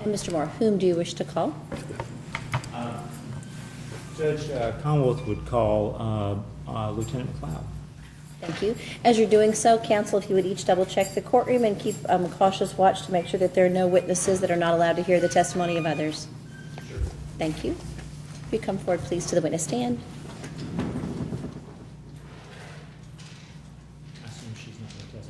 And Mr. Moore, whom do you wish to call? Judge Conworth would call Lieutenant McLeod. Thank you. As you're doing so, counsel, if you would each double-check the courtroom and keep cautious watch to make sure that there are no witnesses that are not allowed to hear the testimony of others. Sure. Thank you. If you come forward, please, to the witness stand.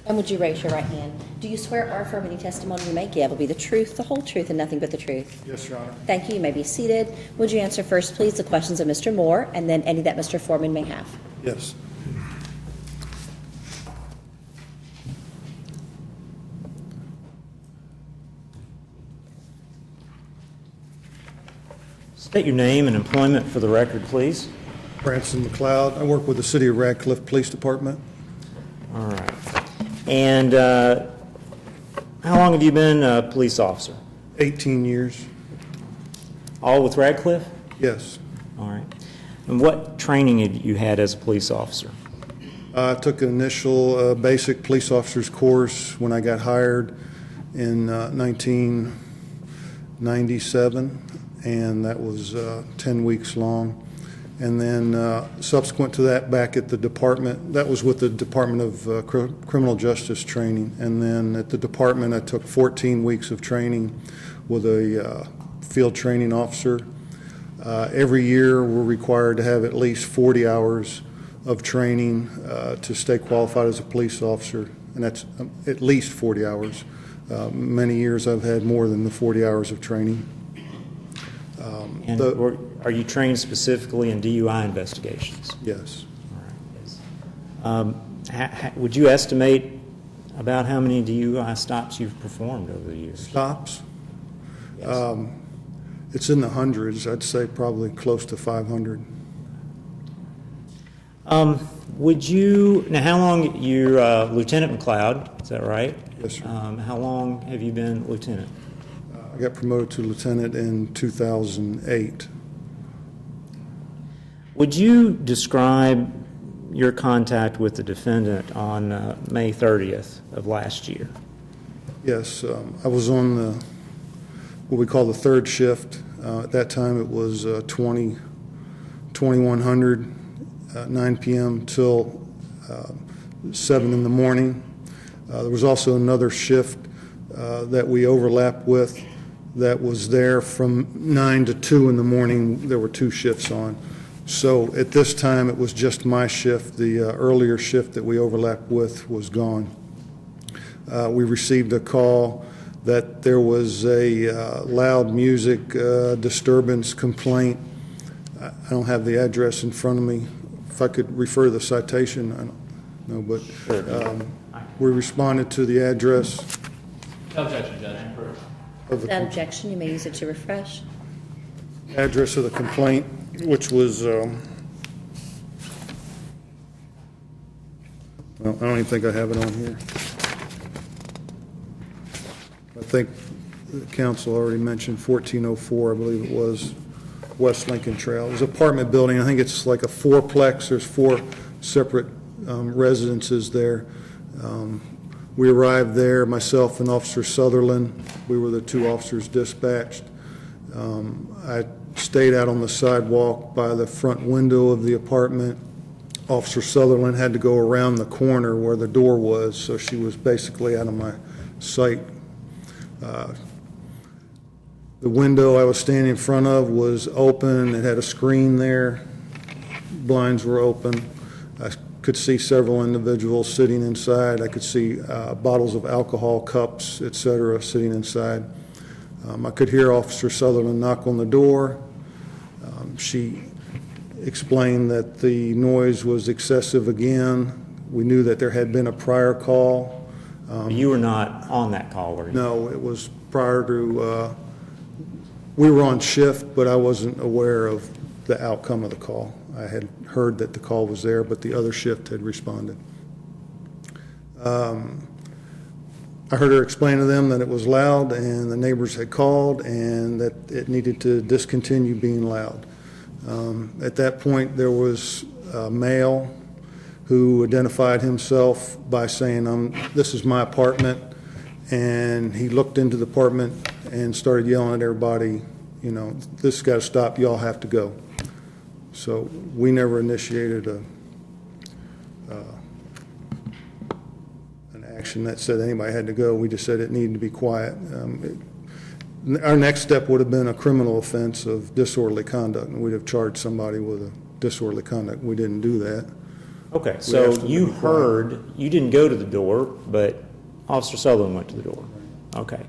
And would you raise your right hand? Do you swear or affirm any testimony you may give will be the truth, the whole truth, and nothing but the truth? Yes, Your Honor. Thank you. You may be seated. Would you answer first, please, the questions of Mr. Moore, and then any that Mr. Forman may have? Yes. State your name and employment for the record, please. Branson, McLeod. I work with the City of Radcliff Police Department. All right. And how long have you been a police officer? 18 years. All with Radcliffe? Yes. All right. And what training have you had as a police officer? I took an initial basic police officer's course when I got hired in 1997, and that was 10 weeks long. And then subsequent to that, back at the department, that was with the Department of Criminal Justice Training. And then at the department, I took 14 weeks of training with a field training officer. Every year, we're required to have at least 40 hours of training to stay qualified as a police officer, and that's at least 40 hours. Many years I've had more than the 40 hours of training. And are you trained specifically in DUI investigations? Yes. All right. Would you estimate about how many DUI stops you've performed over the years? Stops? Yes. It's in the hundreds. I'd say probably close to 500. Would you, now how long, you're Lieutenant McLeod, is that right? Yes, sir. How long have you been lieutenant? I got promoted to lieutenant in 2008. Would you describe your contact with the defendant on May 30th of last year? Yes, I was on what we call the third shift. At that time, it was 2100, 9 p.m. till 7 in the morning. There was also another shift that we overlapped with that was there from 9 to 2 in the morning. There were two shifts on. So at this time, it was just my shift. The earlier shift that we overlapped with was gone. We received a call that there was a loud music disturbance complaint. I don't have the address in front of me. If I could refer to the citation, I don't know, but we responded to the address. No objection, Judge. Without objection, you may use it to refresh. Address of the complaint, which was, well, I don't even think I have it on here. I think the council already mentioned 1404, I believe it was, West Lincoln Trail. It was an apartment building. I think it's like a fourplex. There's 4 separate residences there. We arrived there, myself and Officer Sutherland. We were the 2 officers dispatched. I stayed out on the sidewalk by the front window of the apartment. Officer Sutherland had to go around the corner where the door was, so she was basically out of my sight. The window I was standing in front of was open. It had a screen there. Blinds were open. I could see several individuals sitting inside. I could see bottles of alcohol, cups, etc., sitting inside. I could hear Officer Sutherland knock on the door. She explained that the noise was excessive again. We knew that there had been a prior call. You were not on that call, were you? No, it was prior to, we were on shift, but I wasn't aware of the outcome of the call. I had heard that the call was there, but the other shift had responded. I heard her explain to them that it was loud and the neighbors had called and that it needed to discontinue being loud. At that point, there was a male who identified himself by saying, this is my apartment, and he looked into the apartment and started yelling at everybody, you know, this has got to stop, y'all have to go. So we never initiated an action that said anybody had to go. We just said it needed to be quiet. Our next step would have been a criminal offense of disorderly conduct, and we'd have charged somebody with a disorderly conduct. We didn't do that. Okay, asked so them to you be quiet. heard, you didn't go to the door, but Officer Sutherland went to the door. Okay.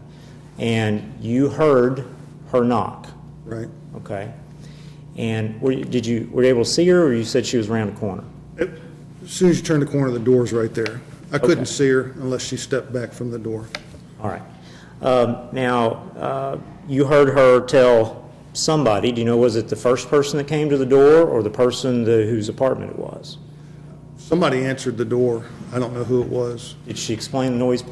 And you heard her knock. Right. Okay. And were you able to see her, or you said she was around the corner? As soon as you turn the corner, the door's right there. I couldn't Okay. see her unless she stepped back from the door. All right. Now, you heard her tell somebody, do you know, was it the first person that came to the door or the person whose apartment it was? Somebody answered the door. I don't know who it was. Did she explain the noise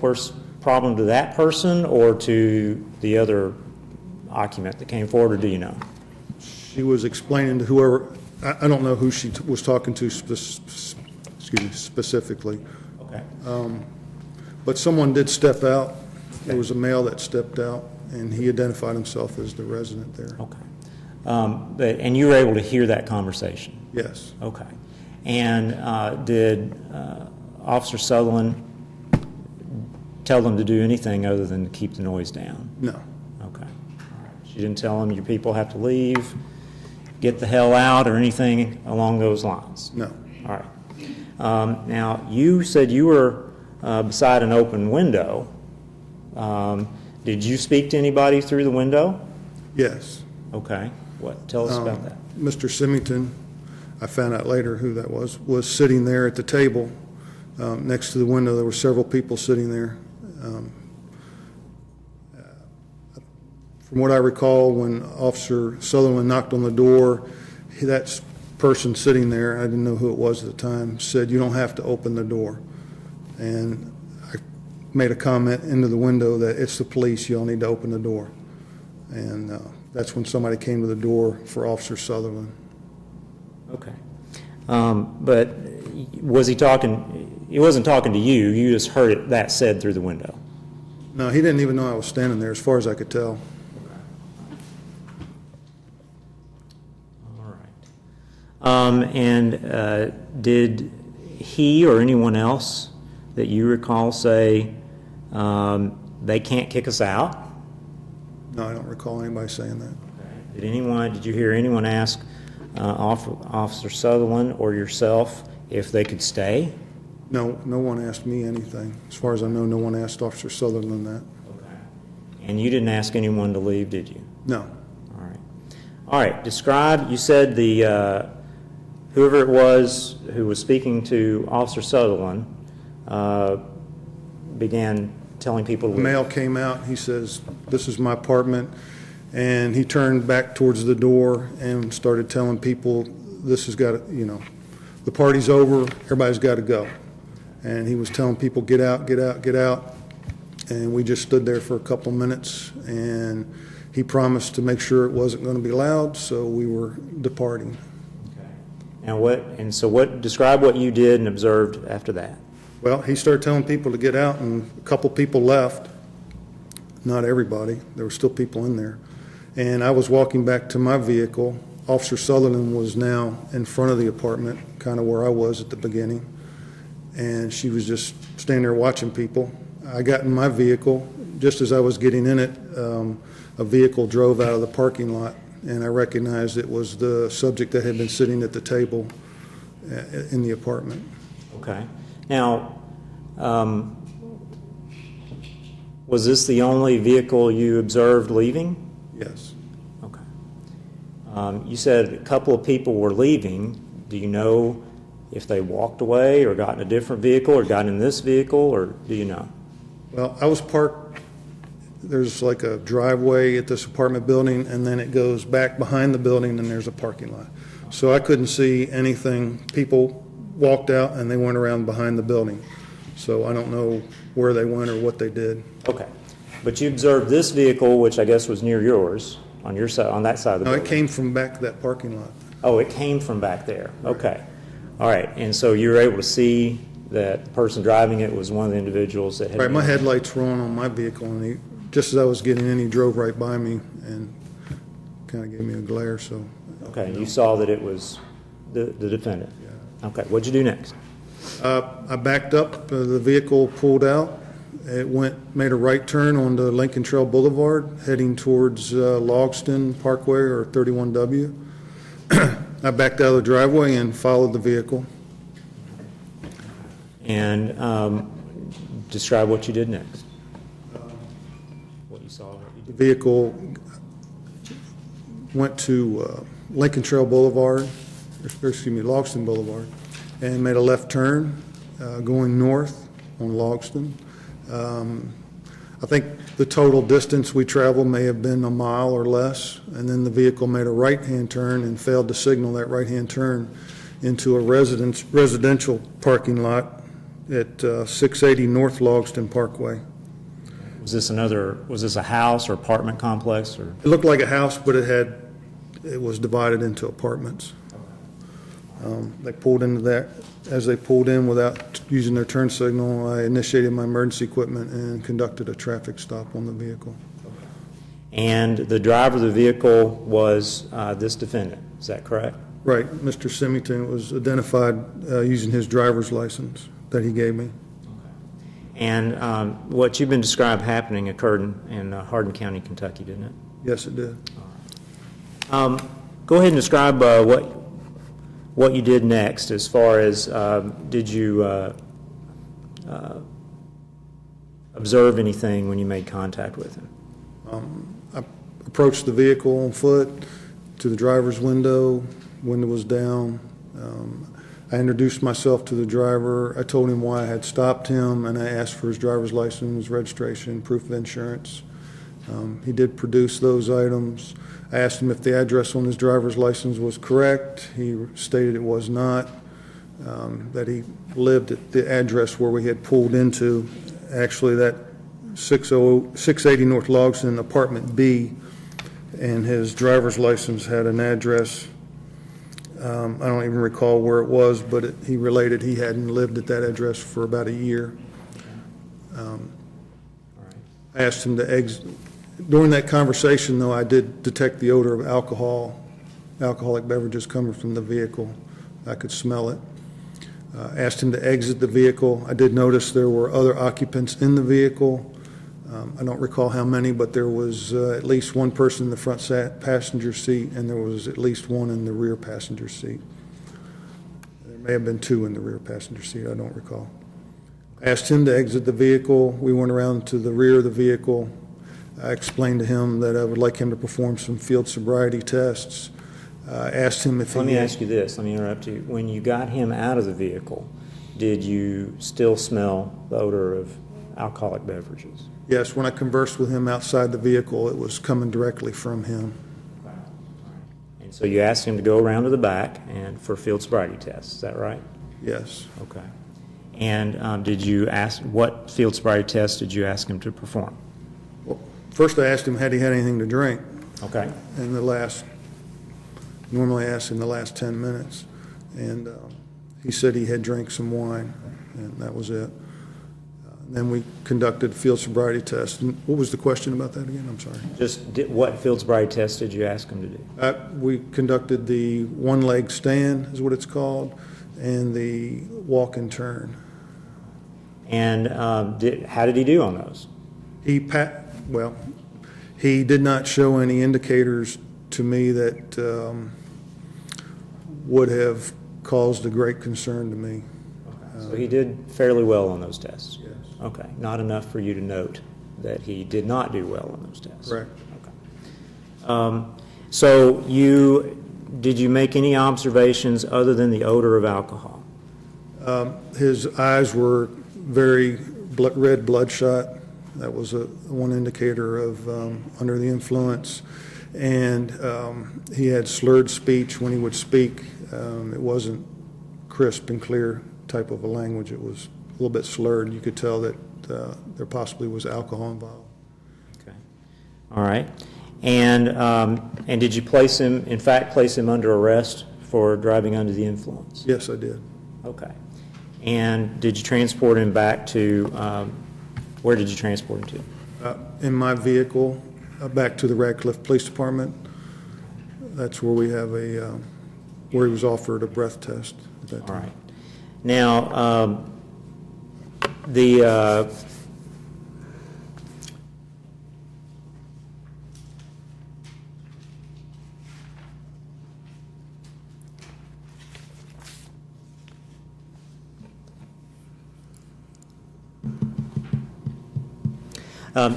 problem to that person or to the other occupant that came forward, or do you know? She was explaining to whoever, I don't know who she was talking to specifically, Okay. but someone did step out. There was a male that stepped out, and he identified himself as the resident there. Okay. And you were able to hear that conversation? Yes. Okay. And did Officer Sutherland tell them to do anything other than to keep the noise down? No. Okay. All right. She didn't tell them your people have to leave, get the hell out, or anything along those lines? No. All right. Now, you said you were beside an open window. Did you speak to anybody through the window? Yes. Okay. Tell us about that. Mr. Symington, I found out later who that was sitting there at the table next to the window. There were several people sitting there. From what I recall, when Officer Sutherland knocked on the door, that person sitting there, I didn't know who it was at the time, said, "You don't have to open the door." And I made a comment into the window that it's the police, you all need to open the door. And that's when somebody came to the door for Officer Sutherland. Okay. But was he talking, he wasn't talking to you, you just heard that said through the window? No, he didn't even know I was standing there, as far as I could tell. All right. And did he or anyone else that you recall say, they can't kick us out? No, I don't recall anybody saying that. Did you hear anyone ask Officer Sutherland or yourself if they could stay? No, no one asked me anything. As far as I know, no one asked Officer Sutherland that. Okay. And you didn't ask anyone to leave, did you? No. All right. All right. Describe, you said whoever it was who was speaking to Officer Sutherland began telling people to The leave. male came out, he says, "This is my apartment," and he turned back towards the door and started telling people, "This has got to, you know, the party's over, everybody's got to go." And he was telling people, "Get out, get out, get out." And we just stood there for a couple minutes, and he promised to make sure it wasn't going to be loud, so we were departing. Okay. Now describe what you did and observed after that. Well, he started telling people to get out, and a couple people left. Not everybody. There were still people in there. And I was walking back to my vehicle. Officer Sutherland was now in front of the apartment, kind of where I was at the beginning. And she was just standing there watching people. I got in my vehicle. Just as I was getting in it, a vehicle drove out of the parking lot, and I recognized it was the subject that had been sitting at the table in the apartment. Okay. Now, was this the only vehicle you observed leaving? Yes. Okay. You said a couple of people were leaving. Do you know if they walked away or got in a different vehicle or got in this vehicle, or do you know? Well, I was parked, there's like a driveway at this apartment building, and then it goes back behind the building, and there's a parking lot. So I couldn't see anything. People walked out, and they went around behind the building. So I don't know where they went or what they did. Okay. But you observed this vehicle, which I guess was near yours, on your side, on that side of the No, building. it came from back to that parking lot. Oh, it came from back there. Okay. All right. And so you were able to see that the person driving it was one of the individuals that had... Right, my headlights were on my vehicle, and just as I was getting in, he drove right by me and kind of gave me a glare, so. Okay, you saw that it was the defendant? Yeah. Okay, what'd you do next? I backed up, the vehicle pulled out. It made a right turn onto Lincoln Trail Boulevard, heading towards Logston Parkway or 31W. I backed out of the driveway and followed the vehicle. And describe what you did next. What you saw, what you The did. vehicle went to Lincoln Trail Boulevard, Logston Boulevard, and made a left turn going north on Logston. I think the total distance we traveled may have been a mile or less, and then the vehicle made a right-hand turn and failed to signal that right-hand turn into a residential parking lot at 680 North Logston Parkway. Was this a house or apartment complex, or? It looked like a house, but it was divided into apartments. They pulled into that. As they pulled in without using their turn signal, I initiated my emergency equipment and conducted a traffic stop on the vehicle. And the driver of the vehicle was this defendant, is that correct? Right, Mr. Symington was identified using his driver's license that he gave me. And what you've been described happening occurred in Hardin County, Kentucky, didn't it? Yes, it did. Go ahead and describe what you did next, as far as did you observe anything when you made contact with him? I approached the vehicle on foot to the driver's window. Window was down. I introduced myself to the driver. I told him why I had stopped him, and I asked for his driver's license, registration, proof of insurance. He did produce those items. I asked him if the address on his driver's license was correct. He stated it was not, that he lived at the address where we had pulled into. Actually, that 680 North Logston, Apartment B, and his driver's license had an address. I don't even recall where it was, but he related he hadn't lived at that address for about a year. I asked him to exit. During that conversation, though, I did detect the odor of alcoholic beverages coming from the vehicle. I could smell it. Asked him to exit the vehicle. I did notice there were other occupants in the vehicle. I don't recall how many, but there was at least one person in the front passenger seat, and there was at least one in the rear passenger seat. There may have been two in the rear passenger seat, I don't recall. I asked him to exit the vehicle. We went around to the rear of the vehicle. I explained to him that I would like him to perform some field sobriety tests. I asked him if Let me ask you this, let me interrupt you. When you got him out of the vehicle, did you still smell the odor of alcoholic beverages? Yes, when I conversed with him outside the vehicle, it was coming directly from him. And so you asked him to go around to the back and for field sobriety tests, is that right? Yes. Okay. And did you ask, what field sobriety tests did you ask him to perform? Well, first I asked him had he had anything to drink. Okay. Normally I ask in the last 10 minutes. And he said he had drank some wine, and that was it. Then we conducted field sobriety tests. And what was the question about that again? I'm sorry. What field sobriety tests did you ask him to do? We conducted the one-leg stand, is what it's called, and the walk and turn. And how did he do on those? He did not show any indicators to me that would have caused a great concern to me. So he did fairly well on those tests? Yes. Okay, not enough for you to note that he did not do well on those tests? Correct. Okay. So did you make any observations other than the odor of alcohol? His eyes were very red bloodshot. That was one indicator of under the influence. And he had slurred speech when he would speak. It wasn't crisp and clear type of a language. It was a little bit slurred. You could tell that there possibly was alcohol involved. Okay. All right. And did you place him under arrest for driving under the influence? Yes, I did. Okay. And did you transport him back to, where did you transport him In my vehicle, back to the Radcliff Police Department. That's where we have where he was offered a breath test at that All time. right. Now,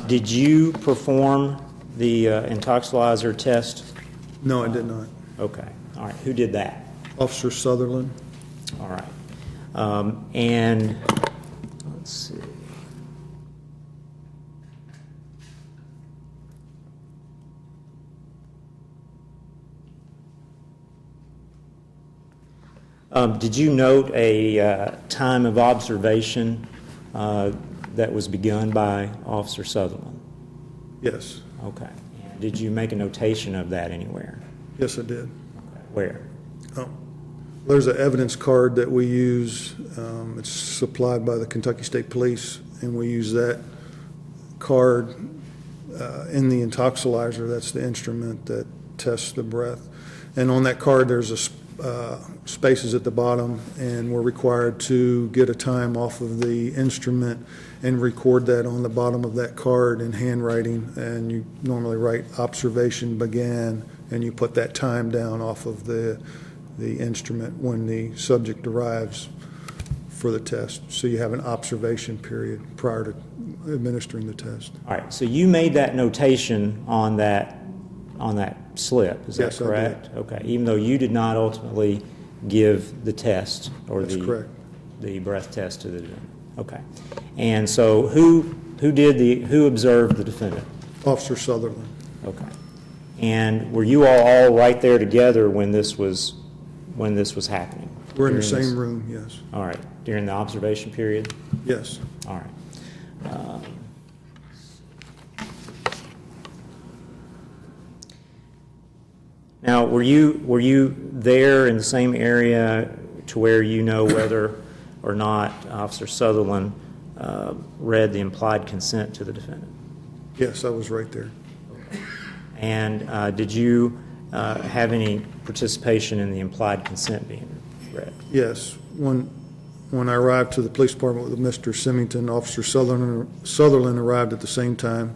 did you perform the intoxilizer test? No, I did not. Okay. All right. Who did that? Officer Sutherland. All right. And let's see. Did you note a time of observation that was begun by Officer Sutherland? Yes. Okay. And did you make a notation of that anywhere? Yes, I did. Okay. Where? There's an evidence card that we use. It's supplied by the Kentucky State Police, and we use that card in the intoxilizer. That's the instrument that tests the breath. And on that card, there's spaces at the bottom, and we're required to get a time off of the instrument and record that on the bottom of that card in handwriting. And you normally write observation began, and you put that time down off of the instrument when the subject arrives for the test. So you have an observation period prior to administering the test. All right. So you made that notation on that slip. Is that Yes, I did. correct? Okay. Even though you did not ultimately give the test or That's correct. the breath test to the defendant. Okay. And so who observed the defendant? Officer Sutherland. Okay. And were you all right there together when this was happening? We're in the During this- same room, yes. All right. During the observation period? Yes. All right. Now, were you there in the same area to where you know whether or not Officer Sutherland read the implied consent to the defendant? Yes, I was right there. And did you have any participation in the implied consent being read? Yes. When I arrived to the police department with Mr. Symington, Officer Sutherland arrived at the same time.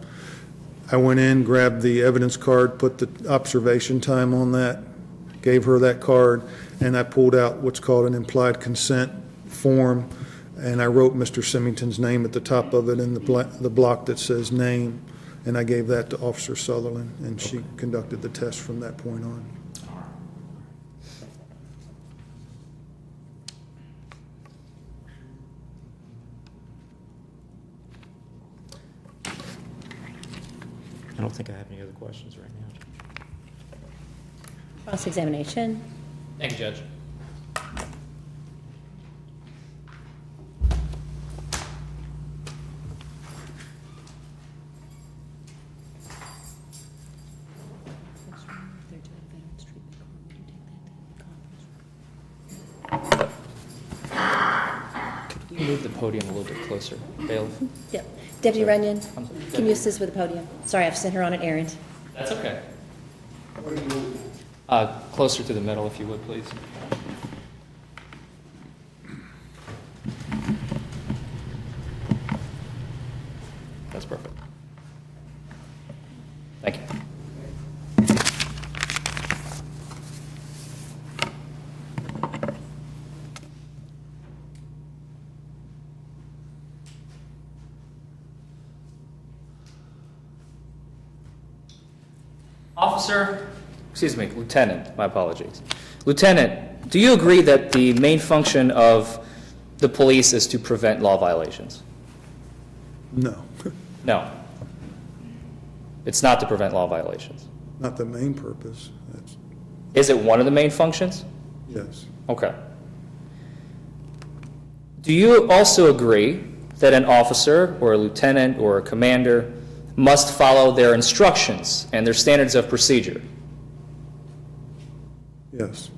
I went in, grabbed the evidence card, put the observation time on that, gave her that card, and I pulled out what's called an implied consent form, and I wrote Mr. Symington's name at the top of it in the block that says name, and I gave that to Officer Sutherland, and she conducted the test from that point on. I don't think I have any other questions right now. Cross-examination. Thank you, Judge. Could you move the podium a little bit closer, bailiff? Yep. Deputy Runyon, I'm sorry. can you assist with the podium? Sorry, I've sent her on an errand. That's okay. Closer to the middle, if you would, please. That's perfect. Thank you. Lieutenant, my apologies. Lieutenant, do you agree that the main function of the police is to prevent law violations? No, No. It's not to prevent law violations. not the main purpose. Is it one of the main functions? Yes. Okay. Do you also agree that an officer or a lieutenant or a commander must follow their instructions and their standards of procedure? Yes.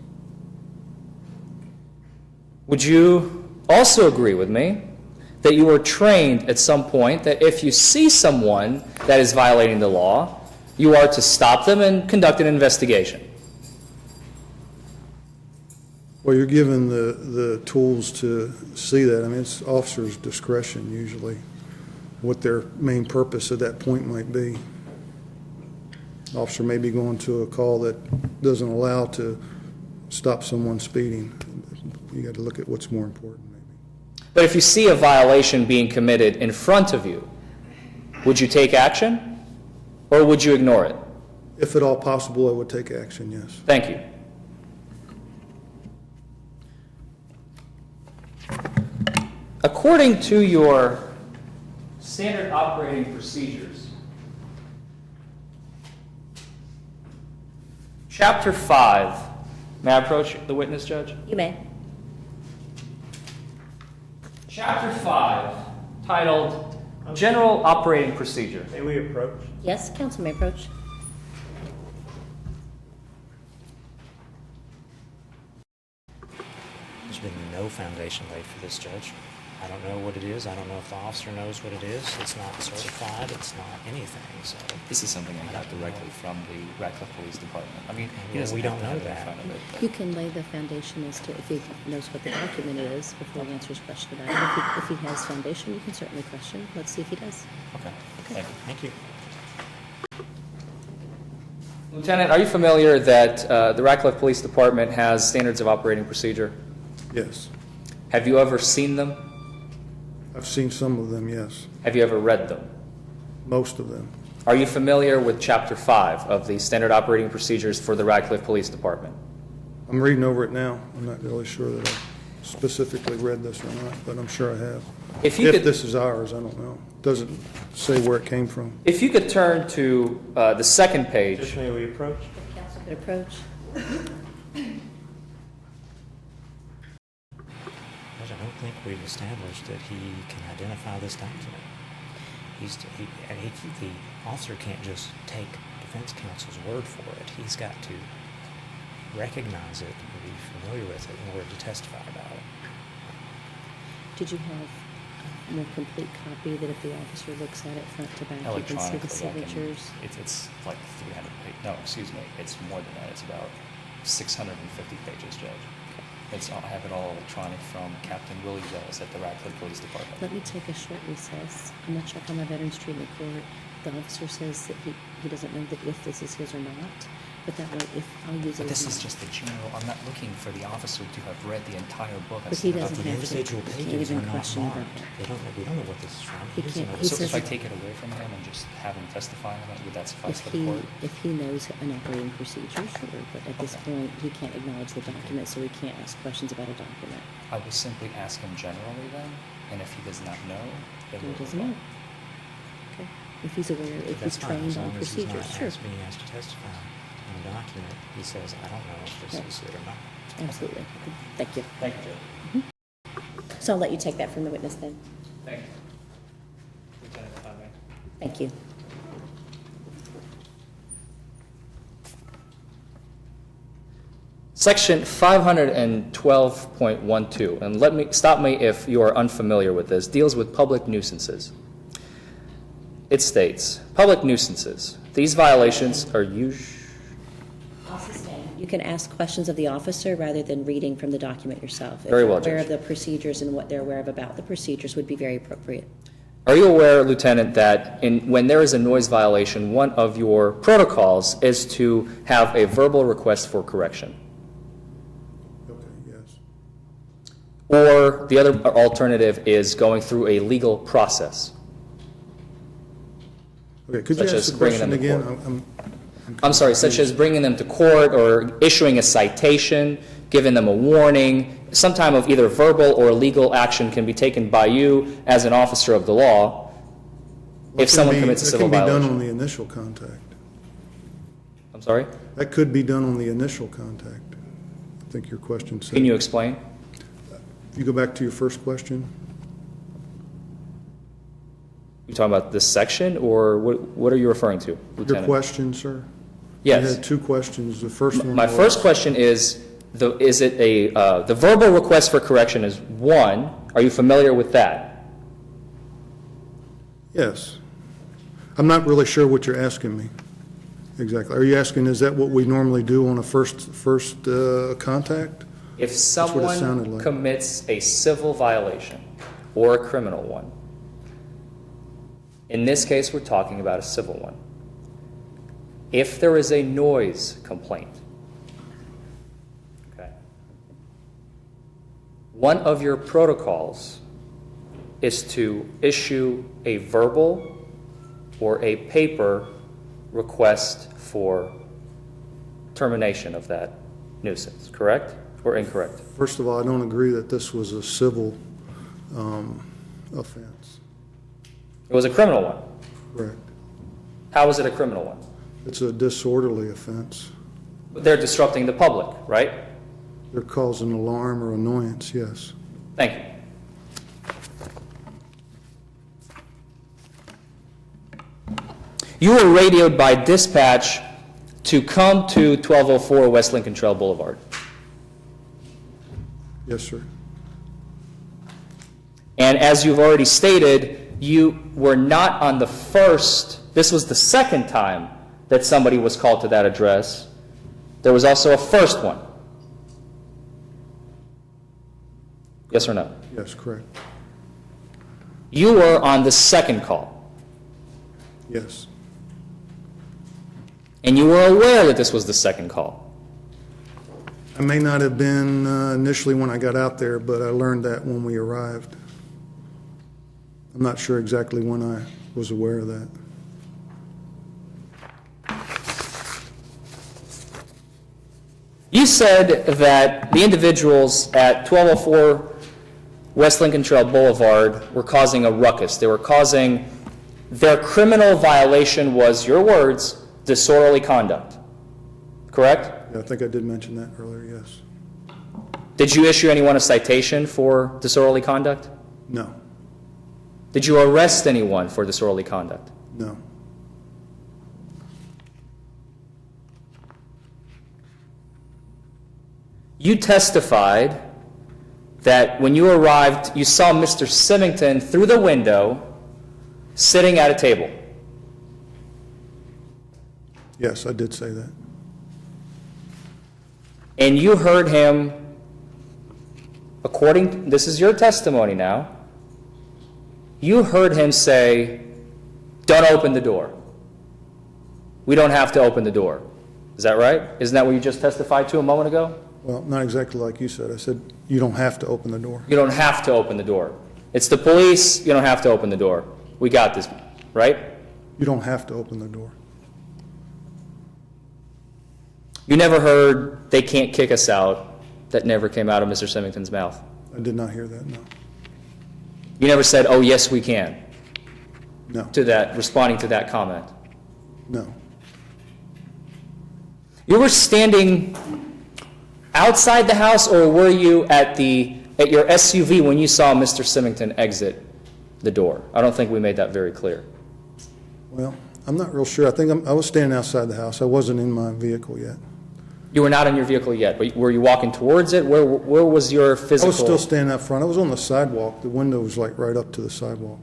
Would you also agree with me that you were trained at some point that if you see someone that is violating the law, you are to stop them and conduct an investigation. Well, you're given the tools to see that. I mean, it's officer's discretion usually, what their main purpose at that point might be. Officer may be going to a call that doesn't allow to stop someone speeding. You got to look at what's more important, maybe. But if you see a violation being committed in front of you, would you take action or would you ignore it? If at all possible, I would take action, yes. Thank you. According to your standard operating procedures, Chapter 5, may I approach the witness, Judge? You may. Chapter 5, titled General Operating Procedure. May we approach? Yes, counsel may approach. There's been no foundation laid for this, Judge. I don't know what it is. I don't know if the officer knows what it is. It's not certified. It's not anything, so. This is something I got directly from the Radcliff Police Department. I mean, he doesn't We have don't to know have it in that. front of it, but- You can lay the foundation as to if he knows what the document is before he answers question about it. If he has foundation, you can certainly question. Let's see if he does. Okay, thank you. Thank you. Lieutenant, are you familiar that the Radcliff Police Department has standards of operating procedure? Yes. Have you ever seen them? I've seen some of them, yes. Have you ever read them? Most of them. Are you familiar with Chapter 5 of the Standard Operating Procedures for the Radcliff Police Department? I'm reading over it now. I'm not really sure that I specifically read this or not, but I'm sure I have. If you If could, this is ours, I don't know. Doesn't say where it came from. if you could turn to the second Judge, page. may we approach? The counsel could approach. Judge, I don't think we've established that he can identify this document. The officer can't just take defense counsel's word for it. He's got to recognize it and be familiar with it in order to testify about it. Did you have a more complete copy that if the officer looks at it front to back, you can see the Electronically, signatures? it's like 300 pages. No, excuse me, it's more than that. It's about 650 pages, Judge. I have it all electronic from Captain Willie Wells at the Radcliff Police Department. Let me take a short recess. I'm going to check on my Veterans Treatment Court. The officer says that he doesn't know that if this is his or not, but that way, if I'll use it. But this is just the general, I'm not looking for the officer to have read the entire book. But he Of doesn't the have to. Individual He can't pages are even not question marked. about it. We don't know what this is from. He doesn't can't- know he what So says if I it- take it away from him and just have him testify on it, would that suffice If for the court? he knows an operating procedure, sure, but at this point, he can't acknowledge the document, so he can't ask questions about a document. I will simply ask him generally then, and if he does not know, then He we'll doesn't move know. on. Okay. If he's aware, if That's he's fine, trained as on long as he's not procedures, sure. being asked to testify on a document. He says, I don't know if this Right. is it or not. Absolutely. Thank you. Thank you, Judge. So I'll let you take that from the witness then. Thank you. Lieutenant, if I may. Thank you. Section 512.12, and stop me if you are unfamiliar with this, deals with public nuisances. It states, public nuisances. These violations are You can ask questions of the officer rather than reading from the document yourself. Very well, If you're aware Judge. of the procedures and what they're aware of about the procedures would be very appropriate. Are you aware, Lieutenant, that when there is a noise violation, one of your protocols is to have a verbal request for correction? Okay, yes. Or the other alternative is going through a legal process? Okay, could you Such ask as the bringing question them to again? court. I'm sorry, such as bringing them to court or issuing a citation, giving them a warning, some type of either verbal or legal action can be taken by you as an officer of the law if someone commits a civil That can be done on violation. the initial contact. I'm sorry? That could be done on the initial contact. I think your question said. Can you explain? If you go back to your first question, You talking about this section, or what are you referring to, your Lieutenant? question, sir? You Yes. had two questions. The first one My was- first question is the verbal request for correction is one. Are you familiar with that? Yes. I'm not really sure what you're asking me exactly. Are you asking, is that what we normally do on a first contact? If what it someone sounded like. commits a civil violation or a criminal one, in this case we're talking about a civil one, if there is a noise complaint, okay, one of your protocols is to issue a verbal or a paper request for termination of that nuisance, correct or incorrect? First of all, I don't agree that this was a civil offense. It was a criminal one. Correct. How was it a criminal one? It's a disorderly offense. They're disrupting the public, right? They're causing alarm or annoyance, yes. Thank you. You were radioed by dispatch to come to 1204 West Lincoln Trail Boulevard. Yes, sir. And as you've already stated, you were not on the first, this was the second time that somebody was called to that address. There was also a first one. Yes or no? Yes, correct. You were on the second call, Yes. and you were aware that this was the second call. I may not have been initially when I got out there, but I learned that when we arrived. I'm not sure exactly when I was aware of that. You said that the individuals at 1204 West Lincoln Trail Boulevard were causing a ruckus. They were causing, their criminal violation was, your words, disorderly conduct. Correct? Yeah, I think I did mention that earlier, yes. Did you issue anyone a citation for disorderly conduct? No, Did you arrest anyone for disorderly conduct? no. You testified that when you arrived, you saw Mr. Symington through the window sitting at a table. Yes, I did say that. And you heard him, this is your testimony now, you heard him say, "Don't open the door. We don't have to open the door." Is that right? Isn't that what you just testified to a moment ago? Well, not exactly like you said. I said, you don't have to open the door. You don't have to open the door. It's the police, you don't have to open the door. We got this, right? You don't have to open the door. You never heard, "They can't kick us out." That never came out of Mr. Symington's mouth. I did not hear that, no. You never said, "Oh, yes, we can," No, to that, responding to that comment. no. You were standing outside the house, or were you at your SUV when you saw Mr. Symington exit the door? I don't think we made that very clear. Well, I'm not real sure. I think I was standing outside the house. I wasn't in my vehicle yet. You were not in your vehicle yet, but were you walking towards it? Where was your I physical? was still standing out front. I was on the sidewalk. The window was like right up to the sidewalk.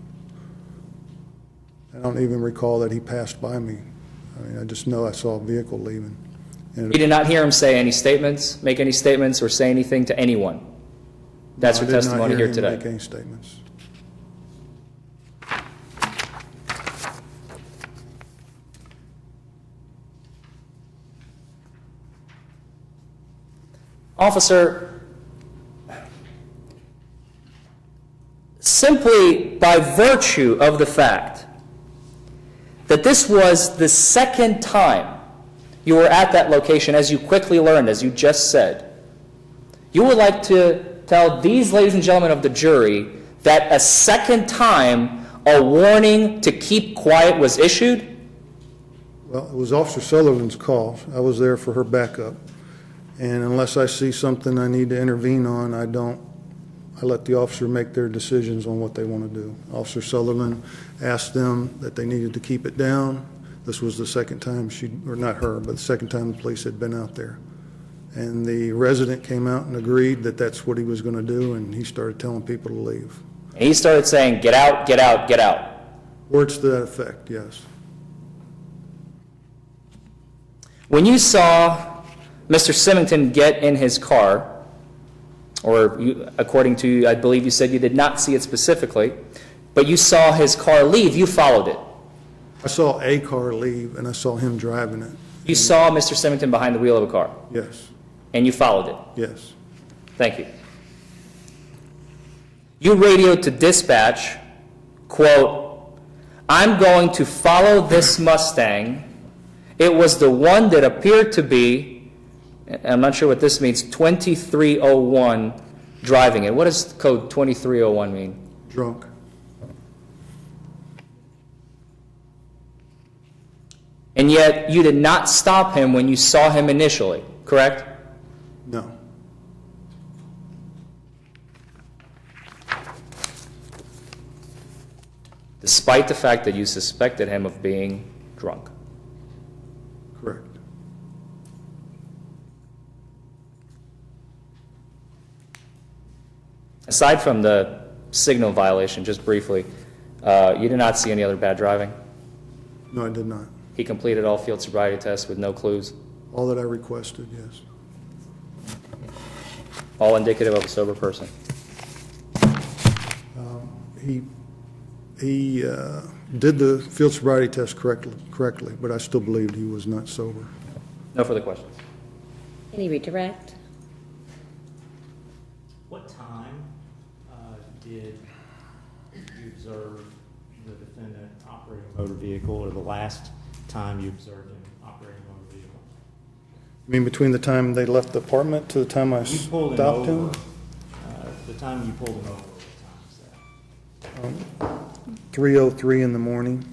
I don't even recall that he passed by me. I mean, I just know I saw a vehicle leaving. And You did not hear him say any statements, make any statements, or say anything to anyone. That's your testimony here I did today. not hear him make any statements. Officer, simply by virtue of the fact that this was the second time you were at that location, as you quickly learned, as you just said, you would like to tell these ladies and gentlemen of the jury that a second time a warning to keep quiet was issued? Well, it was Officer Sutherland's call. I was there for her backup. And unless I see something I need to intervene on, I let the officer make their decisions on what they want to do. Officer Sutherland asked them that they needed to keep it down. This was the second time or not her, but the second time the police had been out there. And the resident came out and agreed that that's what he was going to do, and he started telling people to leave. And he started saying, "Get out, get out, get out." Words to that effect, yes. When you saw Mr. Symington get in his car, or you, according to, I believe you said you did not see it specifically, but you saw his car leave, you followed it. I saw a car leave, and I saw him driving it. You saw Mr. Symington behind the wheel of a car, Yes, and you followed it. yes. Thank you. You radioed to dispatch, quote, "I'm going to follow this Mustang. It was the one that appeared to be," I'm not sure what this means, 2301 driving it. What does code 2301 mean? Drunk. And yet you did not stop him when you saw him initially, correct? No. Despite the fact that you suspected him of being drunk. Correct. Aside from the signal violation, just briefly, you did not see any other bad driving? No, I did not. He completed all field sobriety tests with no clues, All that I requested, yes. all indicative of a sober person. He did the field sobriety test correctly, but I still believed he was not sober. No further questions. Any redirect? What time did you observe the defendant operating a motor vehicle, or the last time you observed him operating a motor vehicle? I mean, between the time they left the apartment to the time I You pulled him stopped over. him? The time you pulled him over, what time is that? 3:03 in the morning.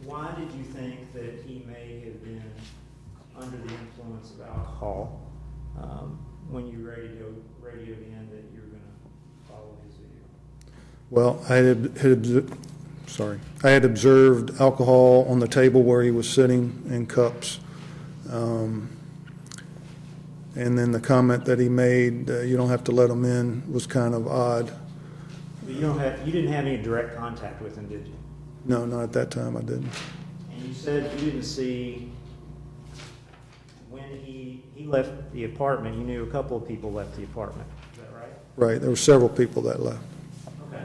Why did you think that he may have been under the influence of alcohol when you radioed in that you were going to follow his vehicle? Well, I had observed alcohol on the table where he was sitting in cups. And then the comment that he made, you don't have to let him in, was kind of odd. But you didn't have any direct contact with him, did you? No, not at that time, I didn't. And you said you didn't see, when he left the apartment, you knew a couple of people left the apartment. Is that right? Right, there were several people that left. Okay.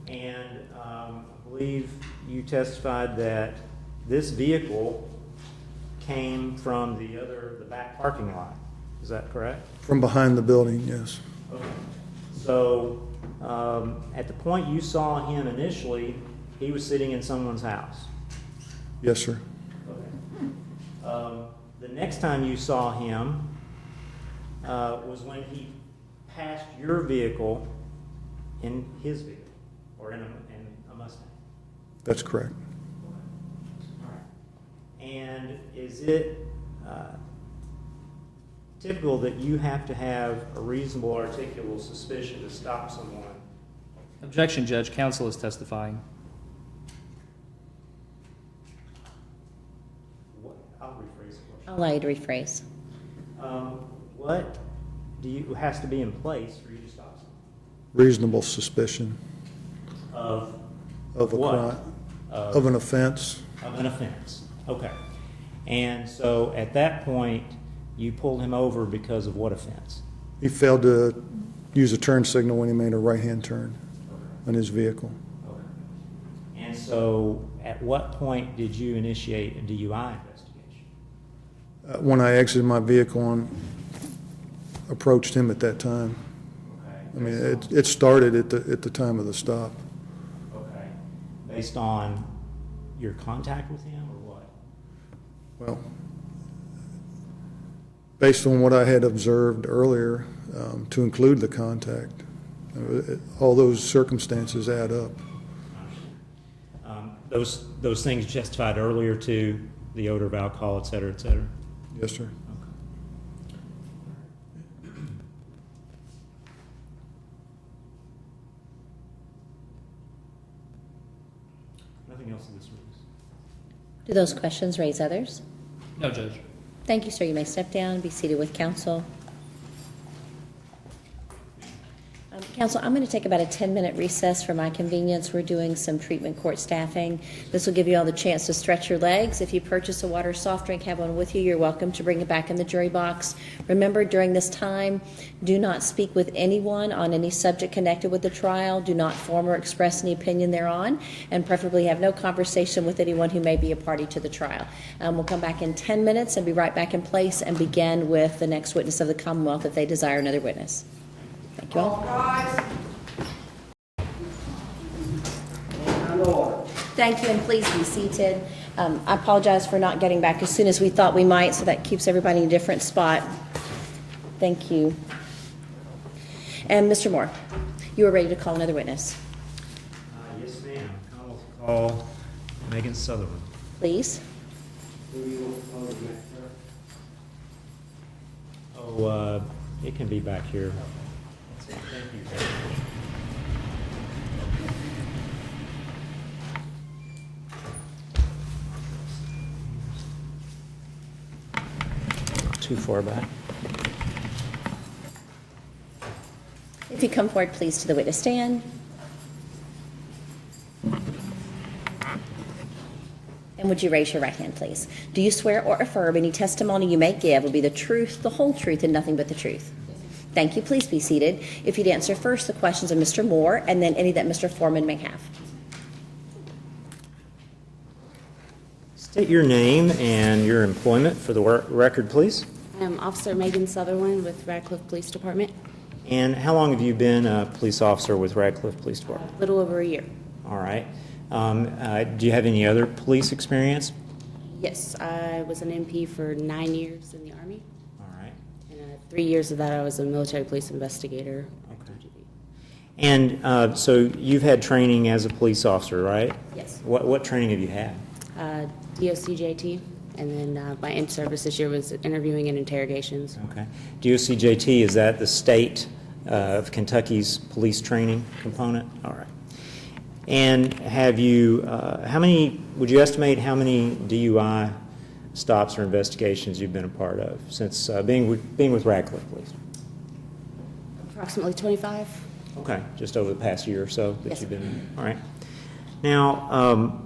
And I believe you testified that this vehicle came from the back parking lot. Is that correct? From behind the building, yes. Okay. So at the point you saw him initially, he was sitting in someone's house. Yes, sir. Okay. The next time you saw him was when he passed your vehicle in his vehicle, or in a Mustang. That's correct. All right. And is it typical that you have to have a reasonable articulable suspicion to stop someone? Objection, Judge. Counsel is testifying. I'll rephrase the question. I'll allow you to rephrase. What has to be in place for you to stop someone? Reasonable suspicion Of of a what? crime, of an offense. Of an offense. Okay. And so at that point, you pulled him over because of what offense? He failed to use a turn signal when he made a right-hand turn on his vehicle. Okay. And so at what point did you initiate a DUI investigation? When I exited my vehicle and approached him at that time. Okay. I mean, it started at the time of the stop. Okay. Based on your contact with him or what? Well, based on what I had observed earlier, to include the contact, all those circumstances add up. Those things justified earlier to the odor of alcohol, et cetera, et cetera? Yes, sir. Nothing else in this witness? Do those questions raise others? No, Judge. Thank you, sir. You may step down, be seated with counsel. Counsel, I'm going to take about a 10-minute recess for my convenience. We're doing some treatment court staffing. This will give you all the chance to stretch your legs. If you purchase a water soft drink, have one with you, you're welcome to bring it back in the jury box. Remember, during this time, do not speak with anyone on any subject connected with the trial. Do not form or express any opinion thereon, and preferably have no conversation with anyone who may be a party to the trial. We'll come back in 10 minutes and be right back in place and begin with the next witness of the Commonwealth if they desire another witness. Thank you all. Thank you, and please be seated. I apologize for not getting back as soon as we thought we might, so that keeps everybody in a different spot. Thank you. And Mr. Moore, you are ready to call another witness. Yes, ma'am. I'll call Megan Sutherland. Please. Oh, it can be back here. Thank you. Not too far back. If you come forward, please, to the witness stand. And would you raise your right hand, please? Do you swear or affirm any testimony you may give will be the truth, the whole truth, and nothing but the truth? Thank you. Please be seated. If you'd answer first the questions of Mr. Moore and then any that Mr. Forman may have. State your name and your employment for the record, please. I'm Officer Megan Sutherland with Radcliff Police Department. And how long have you been a police officer with Radcliff Police Department? A little over a year. All right. Do you have any other police experience? Yes, I was an MP for 9 years in the Army. All right. And 3 years of that I was a military police investigator. Okay. And so you've had training as a police officer, right? Yes. What training have you had? DOCJT, and then my in-service this year was interviewing and interrogations. Okay. DOCJT, is that the state of Kentucky's police training component? All right. And have you, would you estimate how many DUI stops or investigations you've been a part of since being with Radcliff Police? Approximately 25. Okay, just over the past year or so that Yes. you've been, all right. Now,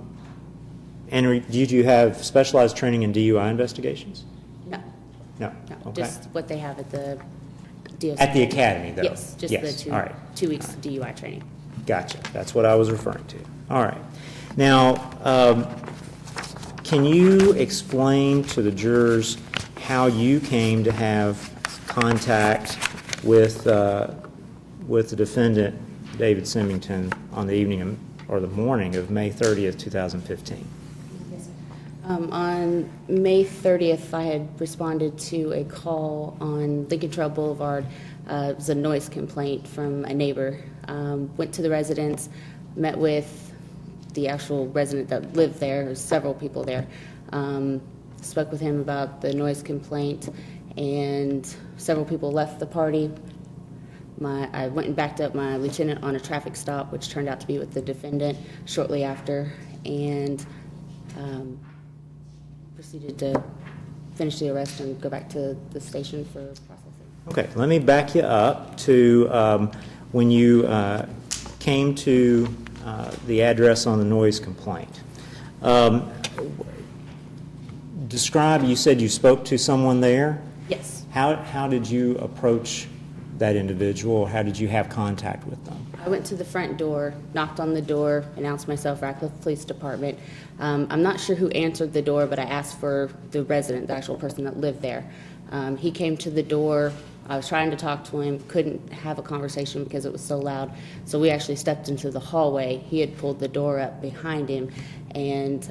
did you have specialized training in DUI investigations? No, No. no, Okay. just what they have at the DOC. At the academy, though? Yes, just the all right. 2 weeks of DUI training. Gotcha. That's what I was referring to. All right. Now, can you explain to the jurors how you came to have contact with the defendant, David Symington, on the evening or the morning of May 30th, 2015? On May 30th, I had responded to a call on Lincoln Trail Boulevard. It was a noise complaint from a neighbor. Went to the residence, met with the actual resident that lived there. There was several people there. Spoke with him about the noise complaint, and several people left the party. I went and backed up my lieutenant on a traffic stop, which turned out to be with the defendant shortly after, and proceeded to finish the arrest and go back to the station for processing. Okay, let me back you up to when you came to the address on the noise complaint. Describe, you said you spoke to someone there? Yes. How did you approach that individual? How did you have contact with them? I went to the front door, knocked on the door, announced myself, Radcliff Police Department. I'm not sure who answered the door, but I asked for the resident, the actual person that lived there. He came to the door. I was trying to talk to him, couldn't have a conversation because it was so loud. So we actually stepped into the hallway. He had pulled the door up behind him, and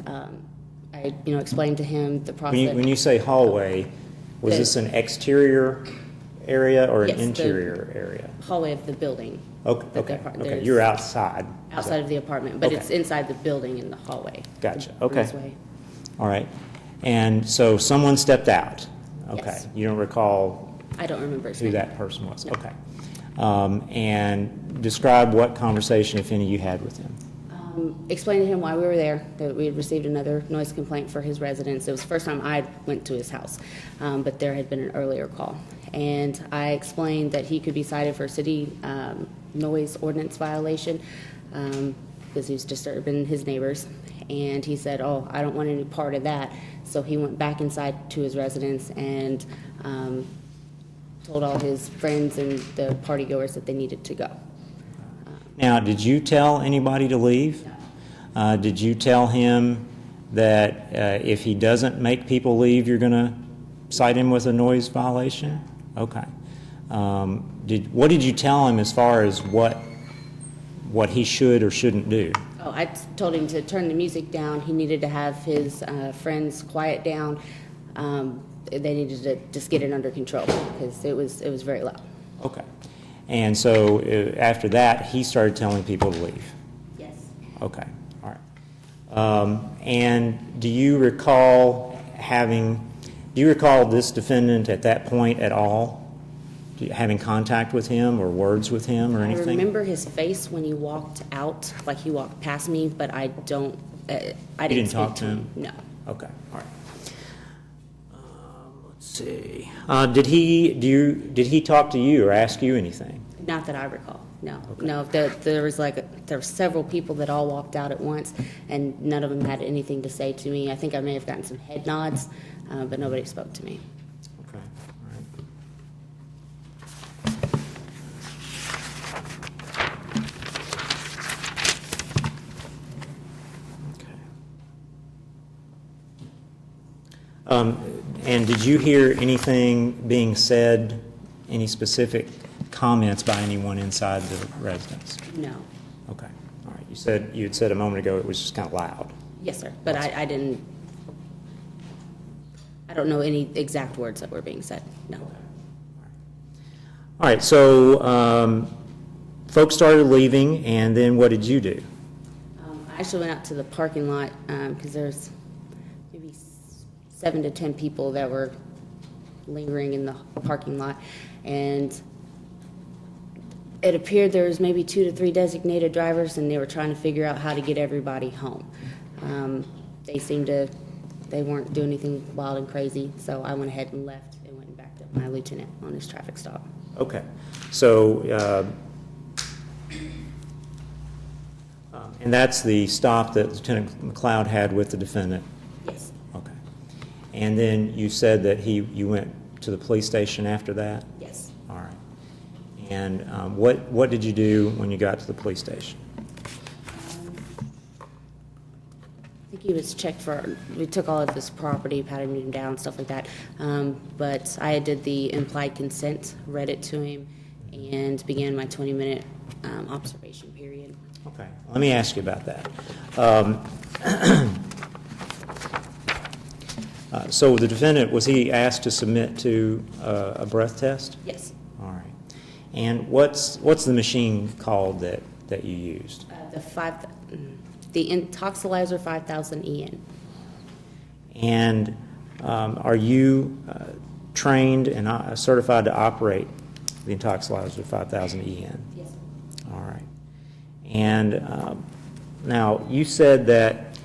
I explained to him the process. When you say hallway, was this an exterior area or an Yes, interior area? Hallway of the building. Okay. You're outside. Outside of the apartment, but Okay. it's inside the building in the hallway. Gotcha. the Okay. breezeway. All right. And so someone stepped out. Okay. Yes. You don't recall I don't remember his who name. that person was? No. Okay. And describe what conversation, if any, you had with him. Explained to him why we were there, that we had received another noise complaint for his residence. It was the first time I went to his house, but there had been an earlier call. And I explained that he could be cited for a city noise ordinance violation because he was disturbing his neighbors. And he said, oh, I don't want any part of that. So he went back inside to his residence and told all his friends and the partygoers that they needed to go. Now, did you tell anybody to leave? Did you tell him that if he doesn't make people leave, you're going to cite him with a noise violation? Okay. What did you tell him as far as what he should or shouldn't do? Oh, I told him to turn the music down. He needed to have his friends quiet down. They needed to just get it under control because it was very loud. Okay. And so after that, he started telling people to leave? Yes. Okay, all right. And do you recall this defendant at that point at all? Having contact with him or words with him or anything? I remember his face when he walked out, like he walked past me, but I don't, I didn't talk speak to him? No. Okay, all right. Let's see. Did he talk to you or ask you anything? Not that I recall, no. Okay. No, there were several people that all walked out at once, and none of them had anything to say to me. I think I may have gotten some head nods, but nobody spoke to me. Okay, all right. And did you hear anything being said, any specific comments by anyone inside the residence? No. Okay, all right. You had said a moment ago it was just kind of loud. Yes, sir, but I don't know any exact words that were being said, no. All right, so folks started leaving, and then what did you do? I actually went out to the parking lot because there's maybe 7 to 10 people that were lingering in the parking lot, and it appeared there was maybe 2 to 3 designated drivers, and they were trying to figure out how to get everybody home. They weren't doing anything wild and crazy, so I went ahead and left and went and backed up my lieutenant on his traffic stop. Okay, so and that's the stop that Lieutenant McLeod had with the defendant? Yes. Okay. And then you said that you went to the police station after that? Yes. All right. And what did you do when you got to the police station? I think he was checked for, we took all of his property, patted him down, stuff like that. But I did the implied consent, read it to him, and began my 20-minute observation period. Okay, let me ask you about that. So the defendant, was he asked to submit to a breath test? Yes. All right. And what's the machine called that you used? The Intoxilizer 5000 EN. And are you trained and certified to operate the Intoxilizer 5000 EN? Yes. All right. And now you said that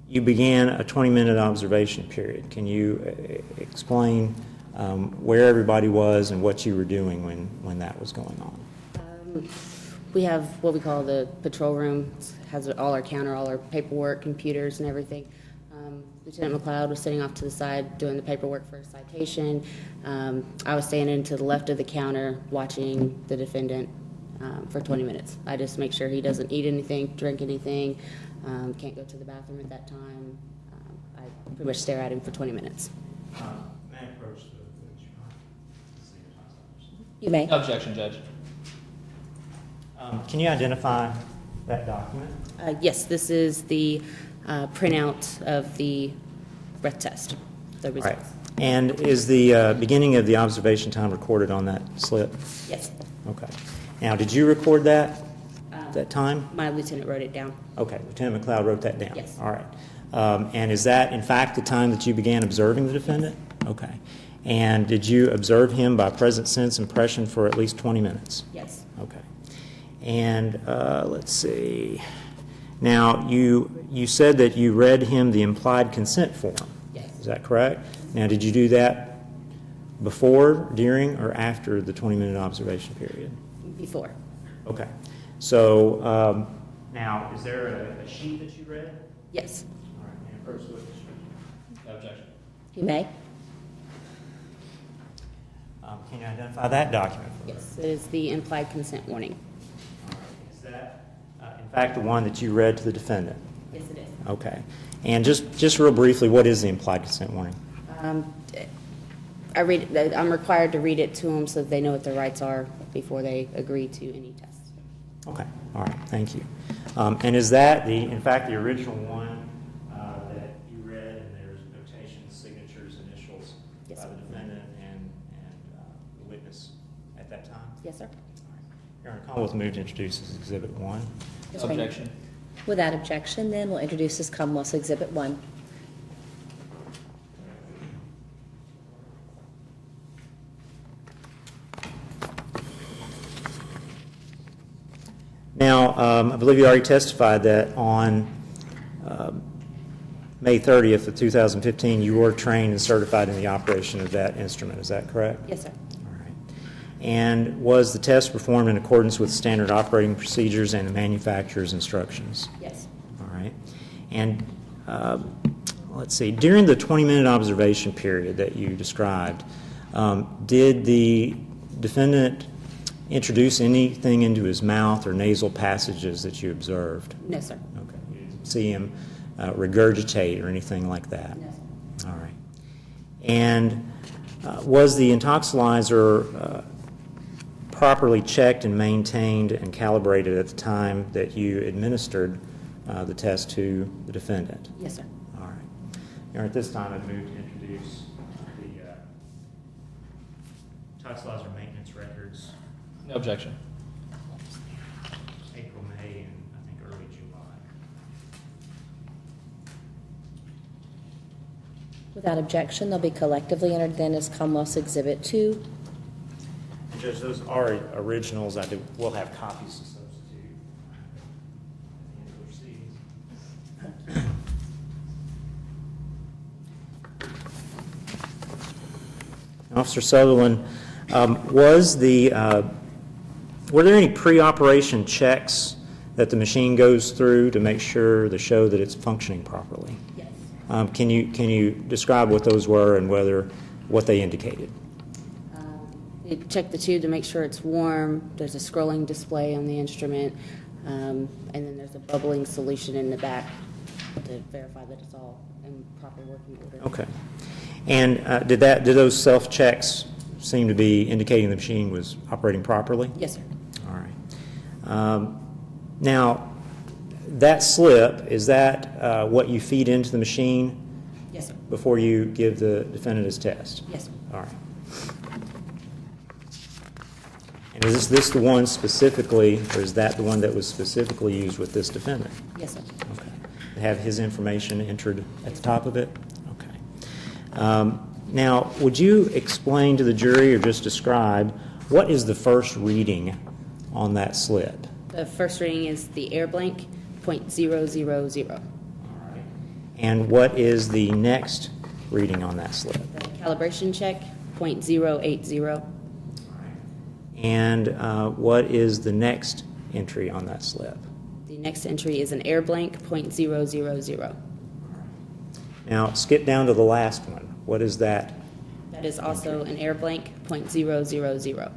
you began a 20-minute observation period. Can you explain where everybody was and what you were doing when that was going on? We have what we call the patrol room. It has all our counter, all our paperwork, computers, and everything. Lieutenant McLeod was sitting off to the side doing the paperwork for a citation. I was standing to the left of the counter watching the defendant for 20 minutes. I just make sure he doesn't eat anything, drink anything, can't go to the bathroom at that time. I pretty much stare at him for 20 minutes. May I approach the You may. Objection, Judge. Can you identify that document? Yes, this is the printout of the breath test, the All results. right. And is the beginning of the observation time recorded on that slip? Yes. Okay. Now, did you record that time? My lieutenant wrote it down. Okay, Lieutenant McLeod wrote that down? Yes. All right. And is that, in fact, the time that you began observing the defendant? Okay. And did you observe him by present sense impression for at least 20 minutes? Yes. Okay. And let's see. Now, you said that you read him the implied consent form. Yes. Is that correct? Now, did you do that before, during, or after the 20-minute observation period? Before. Okay. So now, is there a sheet that you read? Yes. All right. And approach the witness. No objection. You may. Can you identify that document for us? Yes. It is the implied consent warning. All right. Is that, in fact, the one that you read to the defendant? Yes, it is. Okay. And just real briefly, what is the implied consent warning? I'm required to read it to them so that they know what their rights are before they agree to any test. Okay. All right. Thank you. And is that in fact, the original one that you read, and there's notations, signatures, initials Yes, by sir. the defendant and the witness at that time? Yes, sir. All right. Your Honor, Commonwealth move to introduce as Exhibit 1. Yes, sir. Objection. Without objection, then we'll introduce this Commonwealth's Exhibit 1. Now, I believe you already testified that on May 30th of 2015, you were trained and certified in the operation of that instrument. Is that correct? Yes, sir. All right. And was the test performed in accordance with standard operating procedures and the manufacturer's instructions? Yes. All right. And let's see, during the 20-minute observation period that you described, did the defendant introduce anything into his mouth or nasal passages that you observed? No, sir. Okay. You didn't see him regurgitate or anything like that? No, sir. All right. And was the intoxilizer properly checked and maintained and calibrated at the time that you administered the test to the defendant? Yes, sir. All right. Your Honor, at this time, I'd move to introduce the intoxilizer maintenance records, No objection. April, May, and I think early July. Without objection, they'll be collectively entered then as Commonwealth's Exhibit 2. And Judge, those are originals. We'll have copies to substitute at the end of the proceedings. Officer Sutherland, were there any pre-operation checks that the machine goes through to make sure, to show that it's functioning properly? Yes. Can you describe what those were and what they indicated? They check the tube to make sure it's warm. There's a scrolling display on the instrument, and then there's a bubbling solution in the back to verify that it's all in proper working order. Okay. And did those self-checks seem to be indicating the machine was operating properly? Yes, sir. All right. Now, that slip, is that what you feed into the machine Yes, sir. before you give the defendant his test? Yes, sir. All right. And is this the one specifically, or is that the one that was specifically used with this defendant? Yes, sir. Okay. Have his information entered at the top of it? Okay. Now, would you explain to the jury or just describe what is the first reading on that slip? The first reading is the air blank, .000. All right. And what is the next reading on that slip? The calibration check, .080. And what is the next entry on that slip? The next entry is an air blank, .000. Now, skip down to the last one. What is that? That is also an air blank, .000.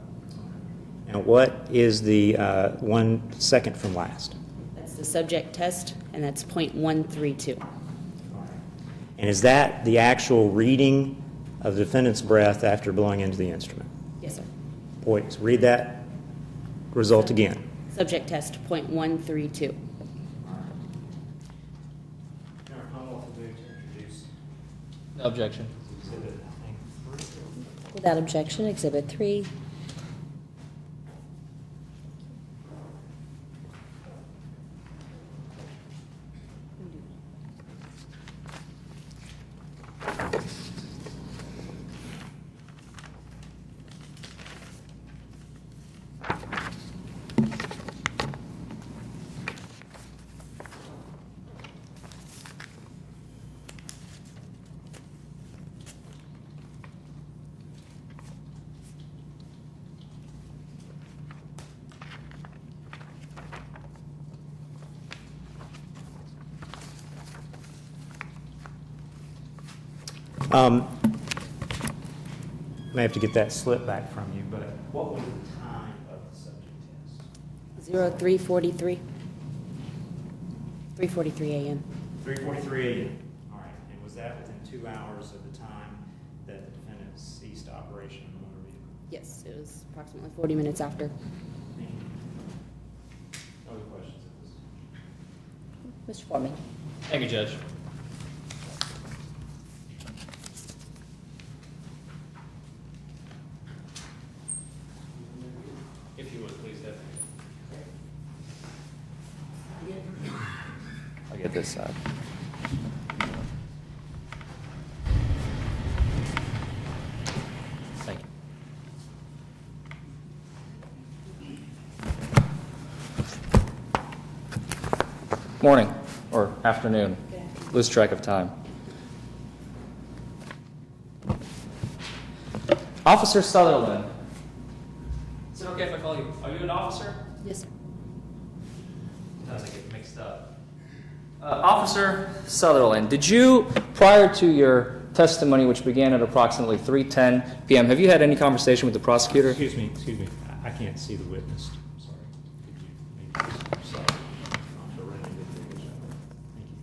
Now, what is the one second from last? That's the subject test, and that's .132. And is that the actual reading of the defendant's breath after blowing into the instrument? Yes, sir. Boys, read that result again. Subject test, .132. No objection. Without objection, Exhibit 3. May have to get that slip back from you, but what was the time of the subject test? 03:43. 3:43 a.m. 3:43 a.m. All right, and was that within 2 hours of the time that the defendant ceased operation of the motor vehicle? Yes, it was approximately 40 minutes after. Thank you. Other questions at this? Mr. Foreman? Thank you, Judge. If you would, please, Deputy. I'll get this side. Thank you. Morning, or afternoon. Lose track of time. Officer Sutherland. Is it okay if I call you? Are you an officer? Yes, sir. Sometimes I get mixed up. Officer Sutherland, did you, prior to your testimony, which began at approximately 3:10 p.m., have you had any conversation with the prosecutor? Excuse me. I can't see the witness. I'm sorry. Could you maybe, sorry. Thank you.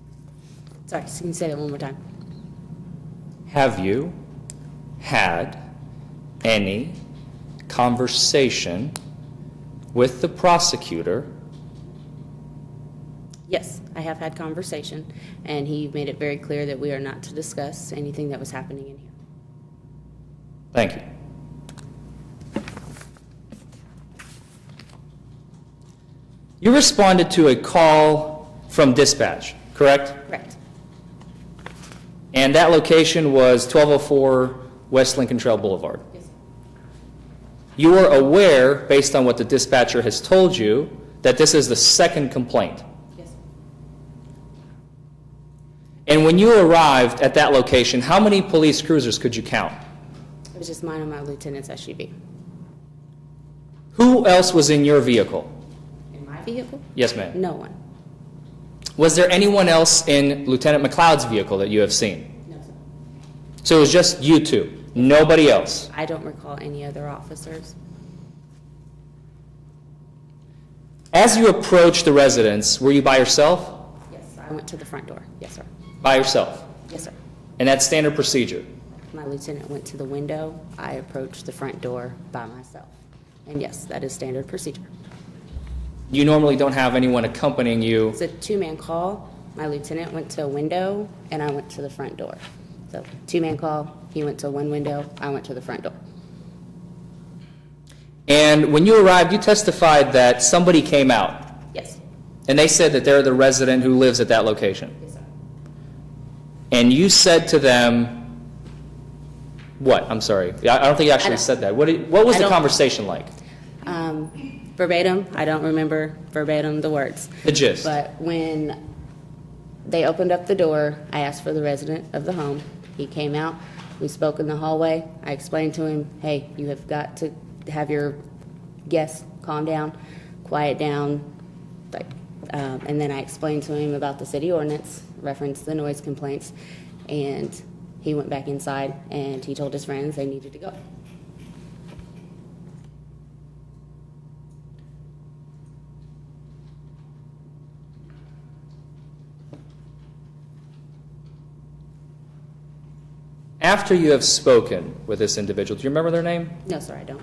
Sorry, so can you say that one more time? Have you had any conversation with the prosecutor? Yes, I have had conversation, and he made it very clear that we are not to discuss anything that was happening in here. Thank you. You responded to a call from dispatch, correct? Correct. And that location was 1204 West Lincoln Trail Boulevard. Yes, sir. You are aware, based on what the dispatcher has told you, that this is the second complaint. Yes, sir. And when you arrived at that location, how many police cruisers could you count? It was just mine and my lieutenant's SUV. Who else was in your vehicle? In my vehicle? Yes, ma'am. No one. Was there anyone else in Lieutenant McLeod's vehicle that you have seen? No, sir. So it was just you two, nobody else. I don't recall any other officers. As you approached the residence, were you by yourself? Yes, I went to the front door. Yes, sir. By yourself. Yes, sir. And that's standard procedure. My lieutenant went to the window. I approached the front door by myself. And yes, that is standard procedure. You normally don't have anyone accompanying you. It's a two-man call. My lieutenant went to a window, and I went to the front door. So two-man call, he went to one window, I went to the front door. And when you arrived, you testified that somebody came out. Yes. And they said that they're the resident who lives at that location. Yes, sir. And you said to them, what? I'm sorry. I don't think you actually said that. What was I the don't- conversation like? Verbatim, I don't remember verbatim the words. The gist. But when they opened up the door, I asked for the resident of the home. He came out. We spoke in the hallway. I explained to him, hey, you have got to have your guests calm down, quiet down. And then I explained to him about the city ordinance, referenced the noise complaints, and he went back inside and he told his friends they needed to go. After you have spoken with this individual, do you remember their name? No, sir, I don't.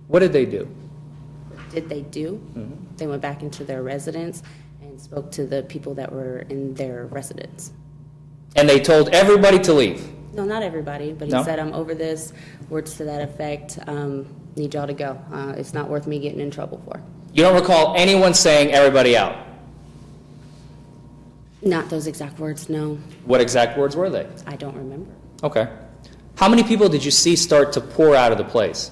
What did they do? What did they do? They went back into their residence and spoke to the people that were in their residence. And they told everybody to leave. No, not everybody, but he No? said, I'm over this, words to that effect, need y'all to go. It's not worth me getting in trouble for. You don't recall anyone saying everybody out. Not those exact words, no. What exact words were they? I don't remember. Okay. How many people did you see start to pour out of the place?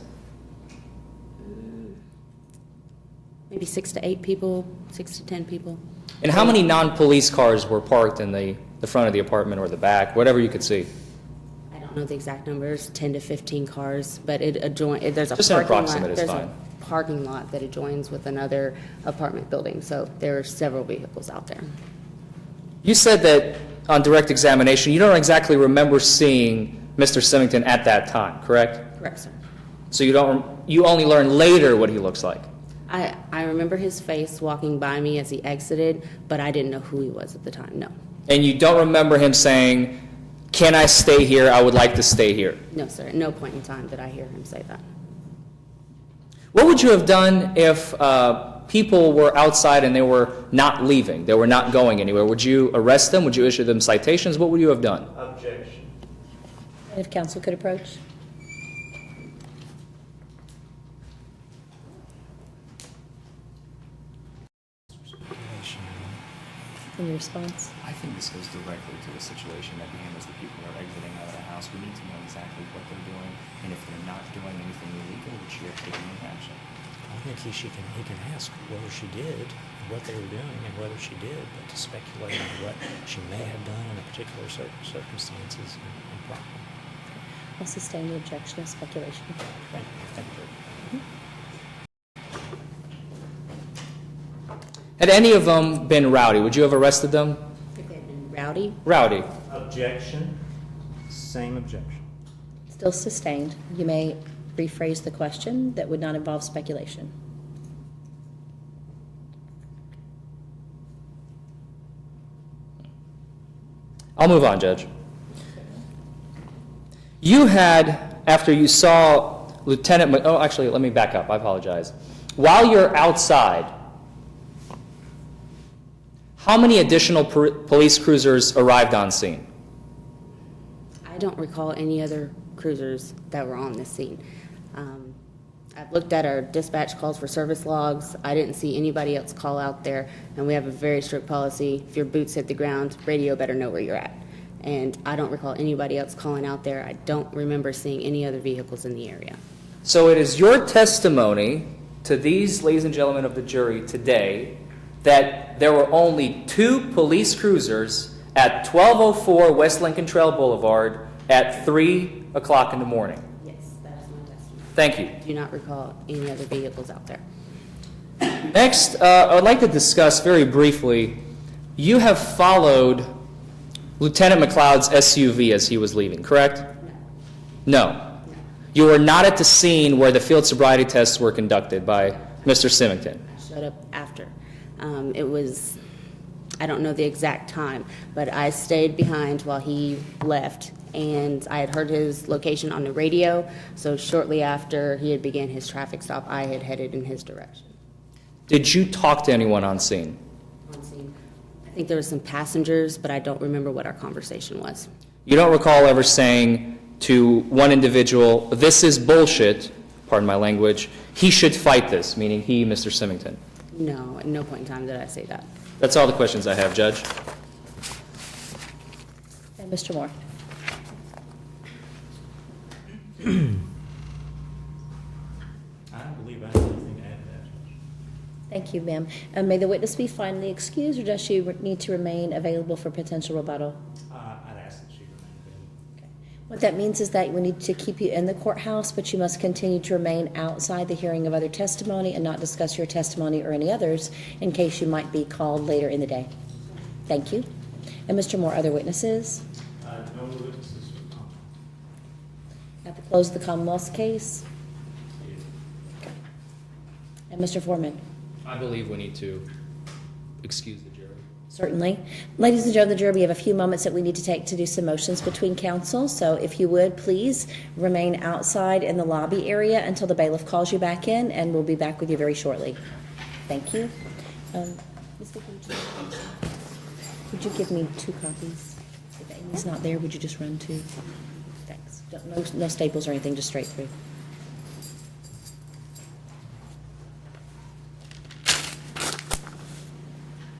Maybe 6 to 8 people, 6 to 10 people. And how many non-police cars were parked in the front of the apartment or the back, whatever you could see? I don't know the exact numbers, 10 to 15 cars, but there's a Just an parking lot. approximate is There's fine. a parking lot that adjoins with another apartment building. So there are several vehicles out there. You said that on direct examination, you don't exactly remember seeing Mr. Symington at that time, correct? Correct, sir. So you only learn later what he looks like. I remember his face walking by me as he exited, but I didn't know who he was at the time, no. And you don't remember him saying, "Can I stay here? I would like to stay here." No, sir. At no point in time did I hear him say that. What would you have done if people were outside and they were not leaving, they were not going anywhere? Would you arrest them? Would you issue them citations? What would you have done? Objection. And if counsel could approach. In your response. I think this goes directly to the situation at hand as the people are exiting out of the house. We need to know exactly what they're doing, and if they're not doing anything illegal, which you're taking any action. I think he can ask whether she did, what they were doing, and whether she did, but to speculate on what she may have done in a particular circumstances is improper. I'll sustain the objection of speculation. Thank you. Thank you. Had any of them been rowdy, would you have arrested them? If they had been rowdy, Rowdy. Objection. Same objection. Still sustained. You may rephrase the question that would not involve speculation. I'll move on, Judge. You had, after you saw Lieutenant, oh, actually, let me back up. I apologize. While you're outside, how many additional police cruisers arrived on scene? I don't recall any other cruisers that were on this scene. I've looked at our dispatch calls for service logs. I didn't see anybody else call out there, and we have a very strict policy. If your boots hit the ground, radio better know where you're at. And I don't recall anybody else calling out there. I don't remember seeing any other vehicles in the area. So it is your testimony to these, ladies and gentlemen of the jury, today, that there were only 2 police cruisers at 1204 West Lincoln Trail Boulevard at 3 o'clock in the morning. Yes, that is my testimony. Thank you. I do not recall any other vehicles out there. Next, I would like to discuss very briefly, you have followed Lieutenant McLeod's SUV as he was leaving, correct? No. You were not at the scene where the field sobriety tests were conducted by Mr. Symington. I showed up after. It was, I don't know the exact time, but I stayed behind while he left, and I had heard his location on the radio, so shortly after he had began his traffic stop, I had headed in his direction. Did you talk to anyone on scene? On scene. I think there were some passengers, but I don't remember what our conversation was. You don't recall ever saying to one individual, "This is bullshit," pardon my language, "he should fight this," meaning he, Mr. Symington? No, at no point in time did I say that. That's all the questions I have, Judge. And Mr. Moore. I don't believe I have anything to add to that, Judge. Thank you, ma'am. May the witness be finally excused, or does she need to remain available for potential rebuttal? I'd ask that she remain available. Okay. What that means is that we need to keep you in the courthouse, but you must continue to remain outside the hearing of other testimony and not discuss your testimony or any others in case you might be called later in the day. Thank you. And Mr. Moore, other witnesses? No witnesses for comment. At the close of the Commonwealth's case? Okay. And Mr. Forman? I believe we need to excuse the jury. Certainly. Ladies and gentlemen of the jury, we have a few moments that we need to take to do some motions between counsel. So if you would, please remain outside in the lobby area until the bailiff calls you back in, and we'll be back with you very shortly. Thank you. Ms. Vicky, would you give me 2 copies? If Amy's not there, would you just run 2? Thanks. No staples or anything, just straight through.